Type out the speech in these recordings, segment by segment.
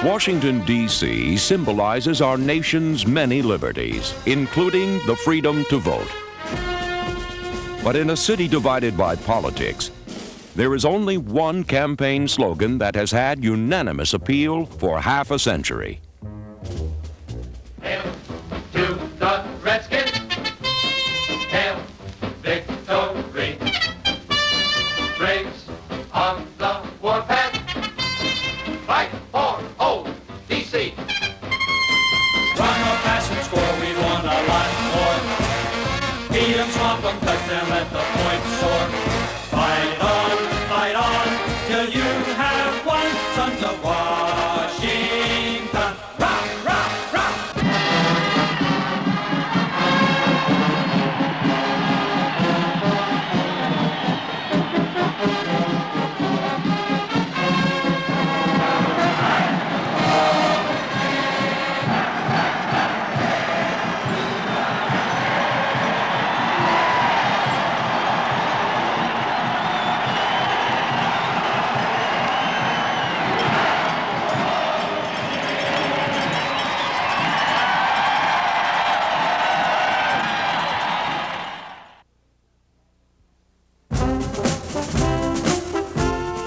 Washington, D.C. symbolizes our nation's many liberties, including the freedom to vote. But in a city divided by politics, there is only one campaign slogan that has had unanimous appeal for half a century. Hail to the Redskins! Hail victory! Braves on the warpath! Fight for old D.C. Run or pass and score, we want a lot more. Beat 'em, swamp 'em, touch them, let the points soar. Fight on, till you have won. Sons of Washington, rock, rock, rock!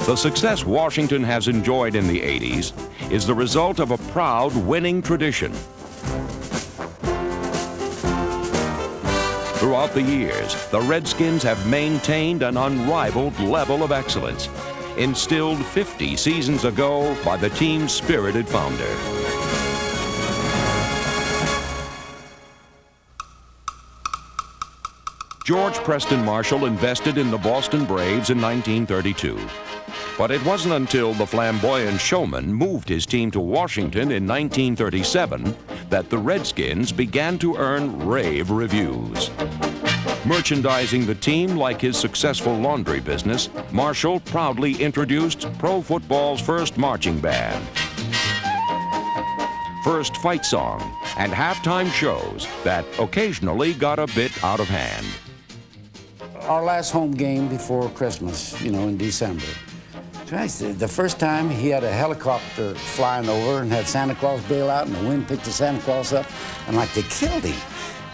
The success Washington has enjoyed in the 80s is the result of a proud winning tradition. Throughout the years, the Redskins have maintained an unrivaled level of excellence, instilled 50 seasons ago by the team's spirited founder. George Preston Marshall invested in the Boston Braves in 1932. But it wasn't until the flamboyant showman moved his team to Washington in 1937 that the Redskins began to earn rave reviews. Merchandising the team like his successful laundry business, Marshall proudly introduced pro football's first marching band, first fight song, and halftime shows that occasionally got a bit out of hand. Our last home game before Christmas, in December. The first time he had a helicopter flying over and had Santa Claus bail out, and the wind picked the Santa Claus up, and like they killed him.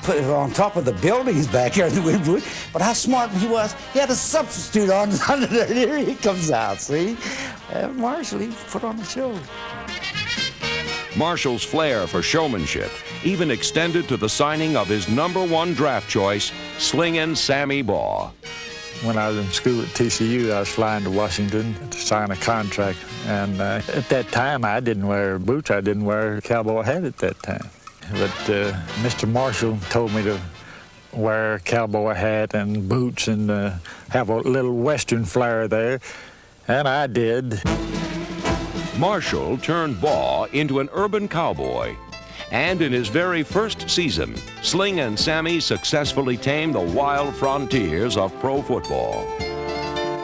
Put it on top of the buildings back here in the wind blew. But how smart he was, he had a substitute on under there. Here he comes out, see? Marshall, he put on the show. Marshall's flair for showmanship even extended to the signing of his #1 draft choice, Slingin' Sammy Baugh. When I was in school at TCU, I was flying to Washington to sign a contract. And at that time, I didn't wear boots. I didn't wear a cowboy hat at that time. But Mr. Marshall told me to wear a cowboy hat and boots and have a little Western flair there. And I did. Marshall turned Baugh into an urban cowboy. And in his very first season, Slingin' Sammy successfully tamed the wild frontiers of pro football.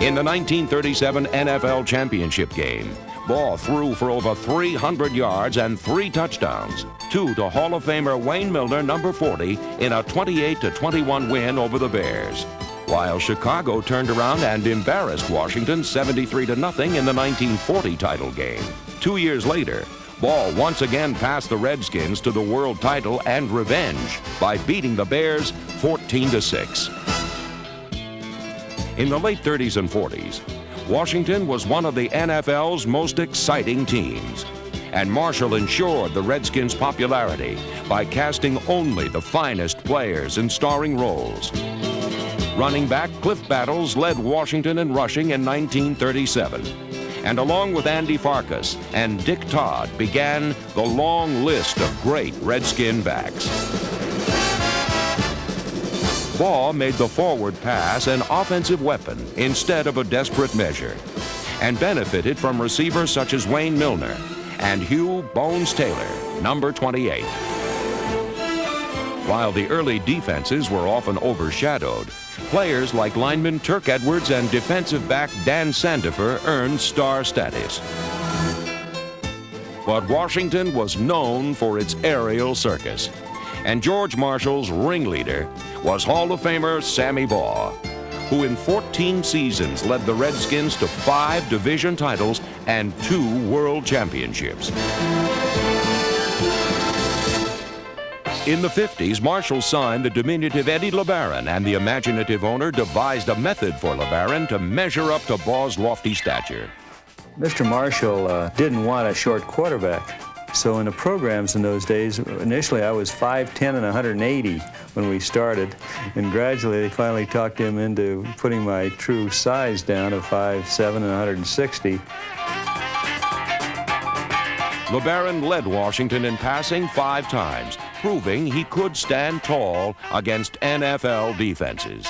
In the 1937 NFL championship game, Baugh threw for over 300 yards and 3 touchdowns, 2 to Hall of Famer Wayne Milner, number 40, in a 28-21 win over the Bears, while Chicago turned around and embarrassed Washington 73-0 in the 1940 title game. 2 years later, Baugh once again passed the Redskins to the world title and revenge by beating the Bears 14-6. In the late 30s and 40s, Washington was one of the NFL's most exciting teams, and Marshall ensured the Redskins' popularity by casting only the finest players in starring roles. Running back Cliff Battles led Washington in rushing in 1937. And along with Andy Farkas and Dick Todd began the long list of great Redskin backs. Baugh made the forward pass an offensive weapon instead of a desperate measure, and benefited from receivers such as Wayne Milner and Hugh Bones Taylor, number 28. While the early defenses were often overshadowed, players like lineman Turk Edwards and defensive back Dan Sandifer earned star status. But Washington was known for its aerial circus, and George Marshall's ringleader was Hall of Famer Sammy Baugh, who in 14 seasons led the Redskins to 5 division titles and 2 world championships. In the 50s, Marshall signed the diminutive Eddie LeBaron, and the imaginative owner devised a method for LeBaron to measure up to Ball's lofty stature. Mr. Marshall didn't want a short quarterback. So in the programs in those days, initially I was 5'10" and 180 when we started, and gradually they finally talked him into putting my true size down of 5'7" and 160. LeBaron led Washington in passing 5 times, proving he could stand tall against NFL defenses.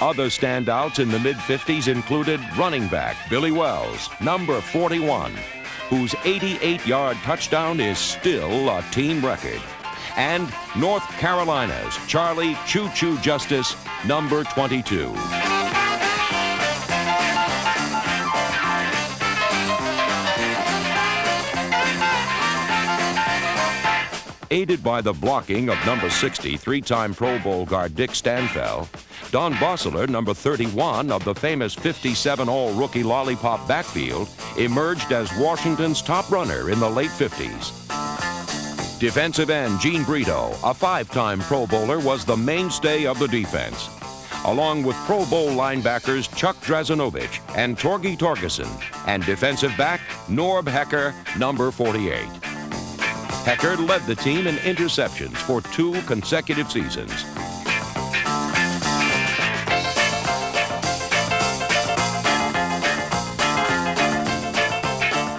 Other standouts in the mid-50s included running back Billy Wells, number 41, whose 88-yard touchdown is still a team record, and North Carolina's Charlie Choo Choo Justice, number 22. Aided by the blocking of number 60, 3-time Pro Bowl guard Dick Stanfel, Don Bossler, number 31 of the famous 57 All-Rookie Lollipop backfield, emerged as Washington's top runner in the late 50s. Defensive end Gene Brito, a 5-time Pro Bowler, was the mainstay of the defense, along with Pro Bowl linebackers Chuck Drazanovich and Torgy Torgerson, and defensive back Norb Hecker, number 48. Hecker led the team in interceptions for 2 consecutive seasons.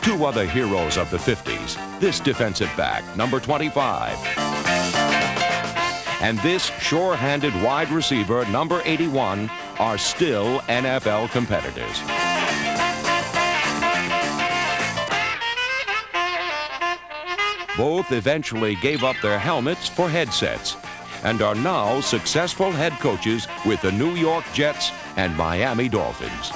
Two other heroes of the 50s, this defensive back, number 25, and this sure-handed wide receiver, number 81, are still NFL competitors. Both eventually gave up their helmets for headsets and are now successful head coaches with the New York Jets and Miami Dolphins.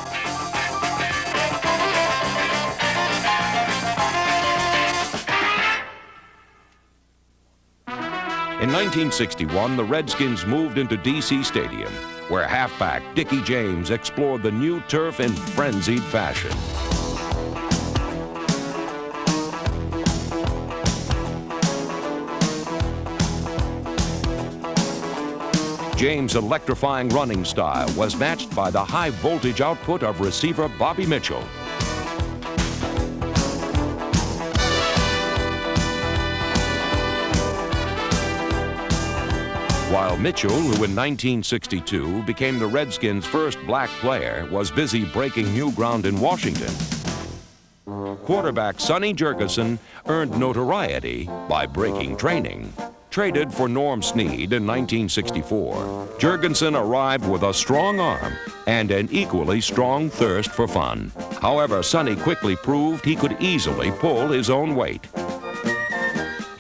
In 1961, the Redskins moved into D.C. Stadium, where halfback Dickie James explored the new turf in frenzied fashion. James' electrifying running style was matched by the high voltage output of receiver Bobby Mitchell. While Mitchell, who in 1962 became the Redskins' first black player, was busy breaking new ground in Washington, quarterback Sonny Jurgensen earned notoriety by breaking training. Traded for Norm Snead in 1964, Jurgensen arrived with a strong arm and an equally strong thirst for fun. However, Sonny quickly proved he could easily pull his own weight.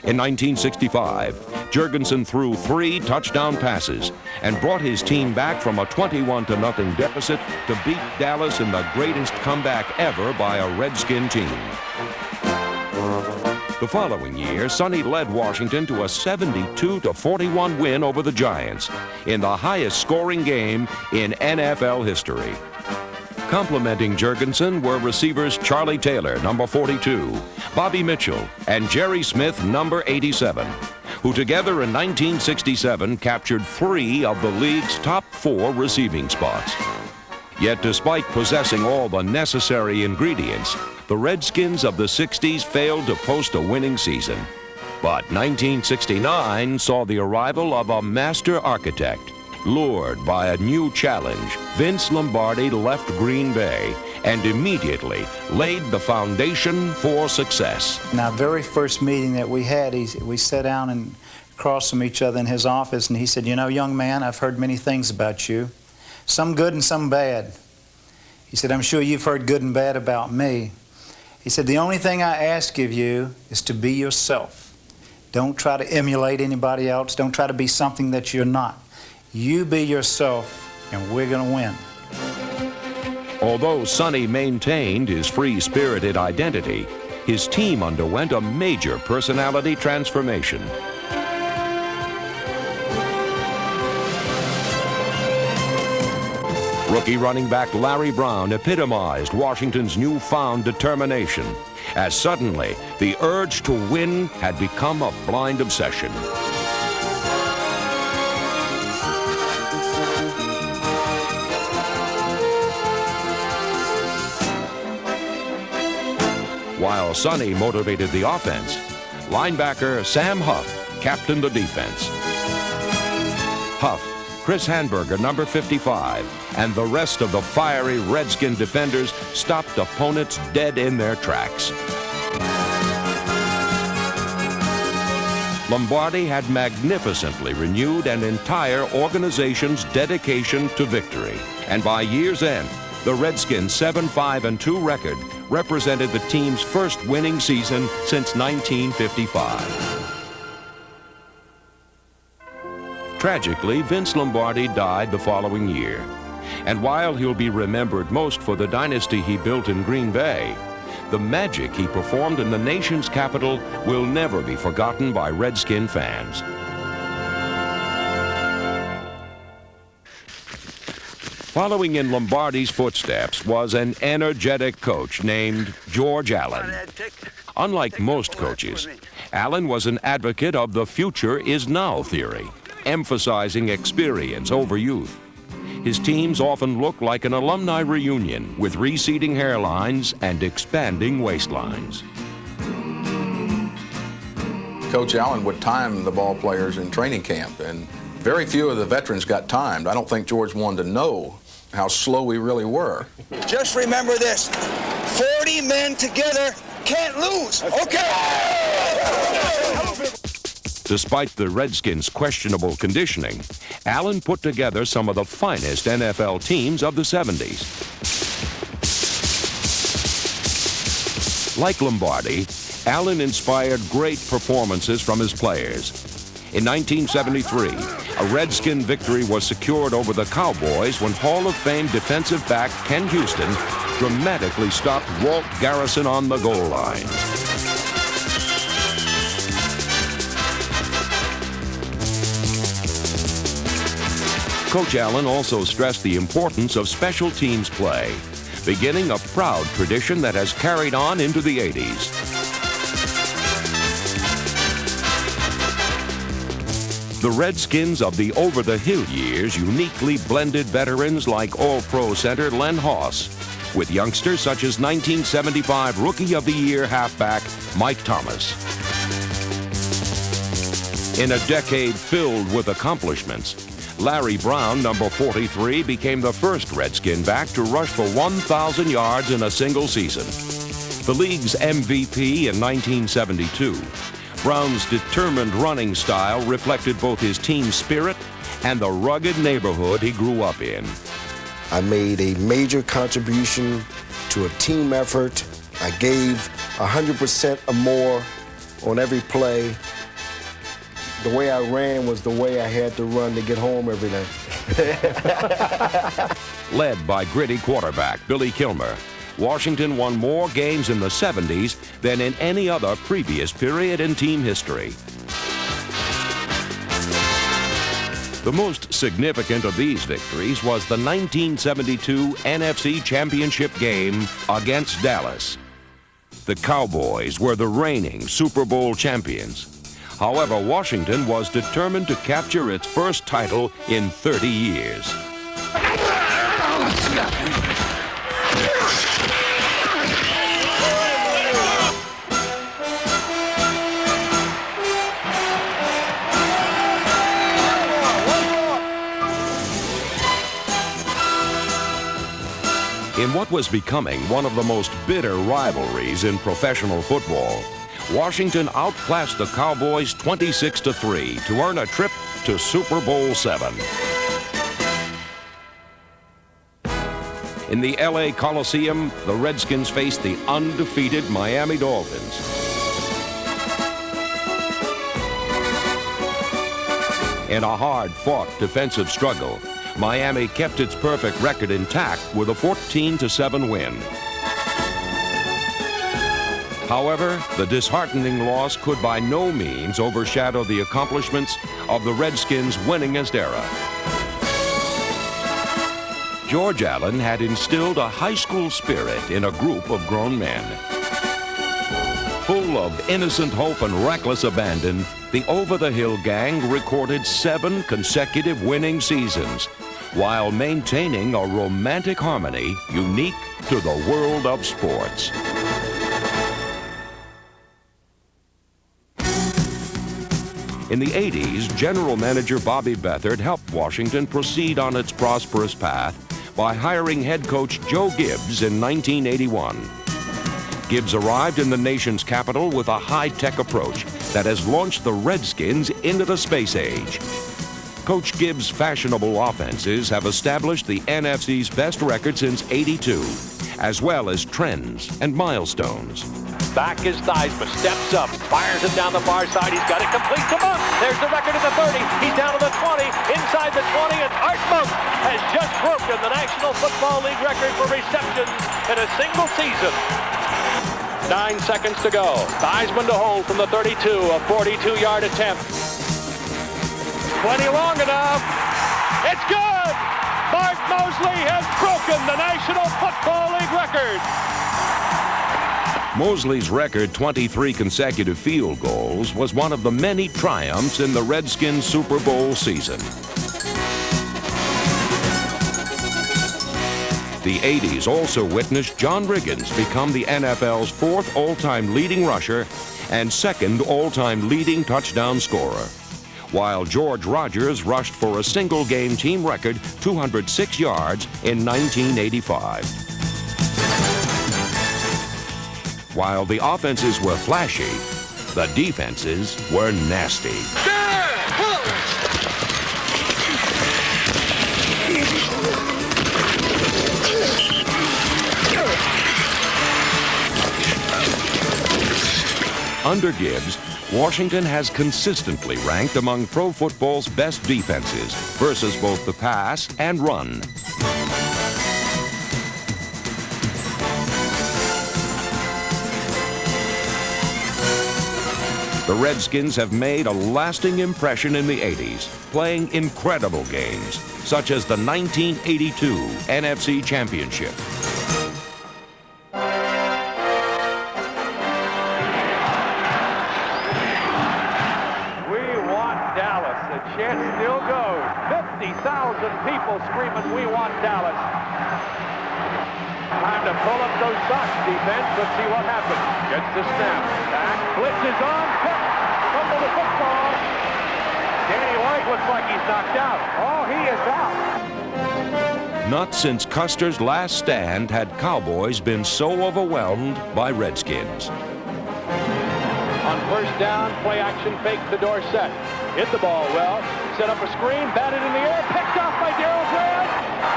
In 1965, Jurgensen threw 3 touchdown passes and brought his team back from a 21-0 deficit to beat Dallas in the greatest comeback ever by a Redskin team. The following year, Sonny led Washington to a 72-41 win over the Giants in the highest scoring game in NFL history. Complementing Jurgensen were receivers Charlie Taylor, number 42, Bobby Mitchell, and Jerry Smith, number 87, who together in 1967 captured 3 of the league's top 4 receiving spots. Yet despite possessing all the necessary ingredients, the Redskins of the 60s failed to post a winning season. But 1969 saw the arrival of a master architect. Lured by a new challenge, Vince Lombardi left Green Bay and immediately laid the foundation for success. In our very first meeting that we had, we sat down and across from each other in his office, and he said, "You know, young man, I've heard many things about you, some good and some bad." He said, "I'm sure you've heard good and bad about me." He said, "The only thing I ask of you is to be yourself. Don't try to emulate anybody else. Don't try to be something that you're not. You be yourself, and we're going to win." Although Sonny maintained his free-spirited identity, his team underwent a major personality transformation. Rookie running back Larry Brown epitomized Washington's newfound determination, as suddenly the urge to win had become a blind obsession. While Sonny motivated the offense, linebacker Sam Huff captained the defense. Huff, Chris Hanberger, number 55, and the rest of the fiery Redskin defenders stopped opponents dead in their tracks. Lombardi had magnificently renewed an entire organization's dedication to victory, and by year's end, the Redskins' 7-5-2 record represented the team's first winning season since 1955. Tragically, Vince Lombardi died the following year. And while he'll be remembered most for the dynasty he built in Green Bay, the magic he performed in the nation's capital will never be forgotten by Redskin fans. Following in Lombardi's footsteps was an energetic coach named George Allen. Unlike most coaches, Allen was an advocate of the future is now theory, emphasizing experience over youth. His teams often looked like an alumni reunion with receding hairlines and expanding waistlines. Coach Allen would time the ball players in training camp, and very few of the veterans got timed. I don't think George wanted to know how slow we really were. Just remember this, 40 men together can't lose, okay? Despite the Redskins' questionable conditioning, Allen put together some of the finest NFL teams of the 70s. Like Lombardi, Allen inspired great performances from his players. In 1973, a Redskin victory was secured over the Cowboys when Hall of Fame defensive back Ken Houston dramatically stopped Walt Garrison on the goal line. Coach Allen also stressed the importance of special teams play, beginning a proud tradition that has carried on into the 80s. The Redskins of the over-the-hill years uniquely blended veterans like All-Pro center Len Hoss with youngsters such as 1975 Rookie of the Year halfback Mike Thomas. In a decade filled with accomplishments, Larry Brown, number 43, became the first Redskin back to rush for 1,000 yards in a single season. The league's MVP in 1972, Brown's determined running style reflected both his team spirit and the rugged neighborhood he grew up in. I made a major contribution to a team effort. I gave 100% or more on every play. The way I ran was the way I had to run to get home every night. Led by gritty quarterback Billy Kilmer, Washington won more games in the 70s than in any other previous period in team history. The most significant of these victories was the 1972 NFC Championship game against Dallas. The Cowboys were the reigning Super Bowl champions. However, Washington was determined to capture its first title in 30 years. In what was becoming one of the most bitter rivalries in professional football, Washington outclassed the Cowboys 26-3 to earn a trip to Super Bowl VII. In the LA Coliseum, the Redskins faced the undefeated Miami Dolphins. In a hard-fought defensive struggle, Miami kept its perfect record intact with a 14-7 win. However, the disheartening loss could by no means overshadow the accomplishments of the Redskins' winningest era. George Allen had instilled a high school spirit in a group of grown men. Full of innocent hope and reckless abandon, the Over-the-Hill gang recorded 7 consecutive winning seasons, while maintaining a romantic harmony unique to the world of sports. In the 80s, General Manager Bobby Beathard helped Washington proceed on its prosperous path by hiring head coach Joe Gibbs in 1981. Gibbs arrived in the nation's capital with a high-tech approach that has launched the Redskins into the space age. Coach Gibbs' fashionable offenses have established the NFC's best record since '82, as well as trends and milestones. Back is Theismann, steps up, fires it down the far side. He's got it complete to Monk. There's the record at the 30. He's down to the 20. Inside the 20, and Art Monk has just broken the National Football League record for receptions in a single season. 9 seconds to go. Theismann to hold from the 32, a 42-yard attempt. 20 long enough. It's good! Mark Mosley has broken the National Football League record. Mosley's record 23 consecutive field goals was one of the many triumphs in the Redskins Super Bowl season. The 80s also witnessed John Riggins become the NFL's 4th all-time leading rusher and 2nd all-time leading touchdown scorer, while George Rogers rushed for a single-game team record 206 yards in 1985. While the offenses were flashy, the defenses were nasty. Under Gibbs, Washington has consistently ranked among pro football's best defenses versus both the pass and run. The Redskins have made a lasting impression in the 80s, playing incredible games, such as the 1982 NFC Championship. We want Dallas. The chant still goes. 50,000 people screaming, "We want Dallas." Time to pull up those socks, defense. Let's see what happens. Gets the snap. Back. Blitz is on. Fumble the football. Danny White looks like he's knocked out. Oh, he is out. Not since Custer's last stand had Cowboys been so overwhelmed by Redskins. On first down, play action, fake the door set. Hit the ball well. Set up a screen, batted in the air, picked off by Darryl Grant.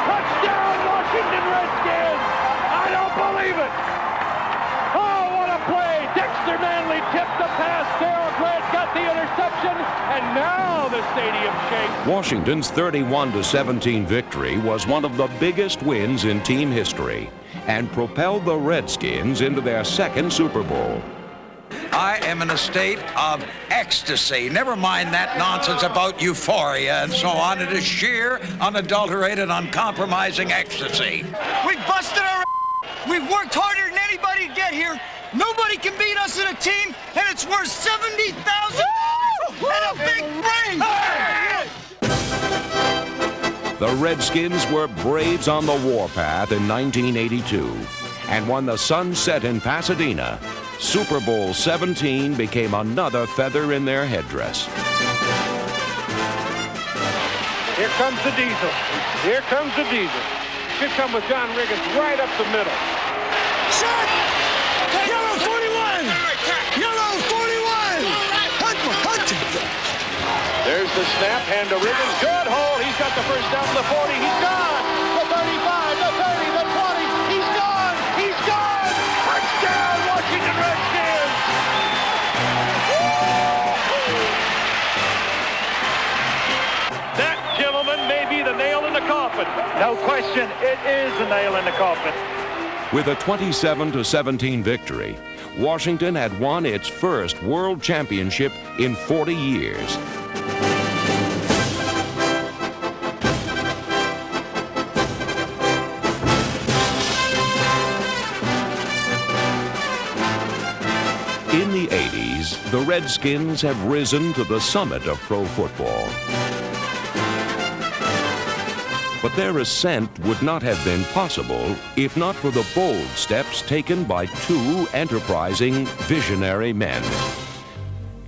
Touchdown, Washington Redskins! I don't believe it! Oh, what a play! Dexter Manley tipped the pass. Darryl Grant got the interception, and now the stadium shakes. Washington's 31-17 victory was one of the biggest wins in team history and propelled the Redskins into their 2nd Super Bowl. I am in a state of ecstasy. Never mind that nonsense about euphoria and so on. It is sheer, unadulterated, uncompromising ecstasy. We busted our ass. We've worked harder than anybody to get here. Nobody can beat us in a team, and it's worth $70,000 and a big ring. The Redskins were Braves on the warpath in 1982, and when the sun set in Pasadena, Super Bowl 17 became another feather in their headdress. Here comes the diesel. Here comes the diesel. Should come with John Riggins right up the middle. Shot! Yellow 41! Yellow 41! Hunt! There's the snap, hand to Riggins. Good hold. He's got the first down to the 40. He's gone. The 35, the 30, the 20. He's gone. He's gone. Touchdown, Washington Redskins. That, gentlemen, may be the nail in the coffin. coffin. No question, it is the nail in the coffin. With a 27-17 victory, Washington had won its first world championship in 40 years. In the 80s, the Redskins have risen to the summit of pro football. But their ascent would not have been possible if not for the bold steps taken by two enterprising, visionary men,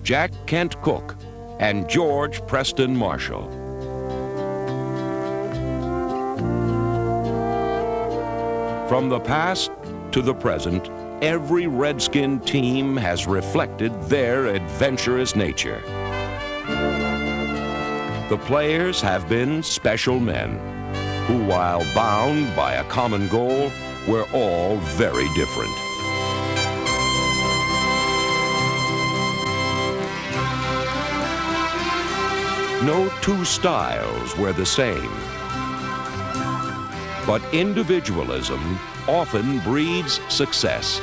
Jack Kent Cooke and George Preston Marshall. From the past to the present, every Redskin team has reflected their adventurous nature. The players have been special men who, while bound by a common goal, were all very different. No two styles were the same. But individualism often breeds success.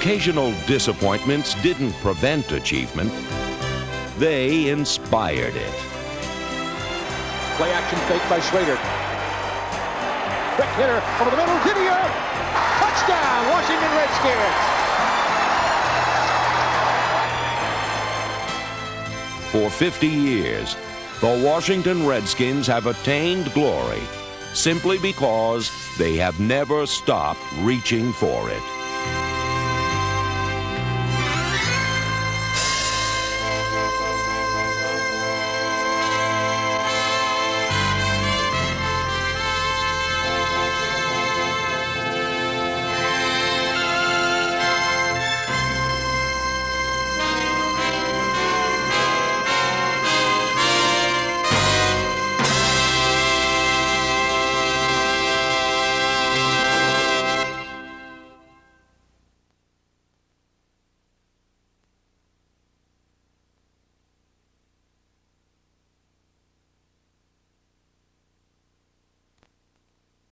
Occasional disappointments didn't prevent achievement. They inspired it. Play action fake by Schrader. Quick hitter over the middle to the earth. Touchdown, Washington Redskins. For 50 years, the Washington Redskins have attained glory simply because they have never stopped reaching for it.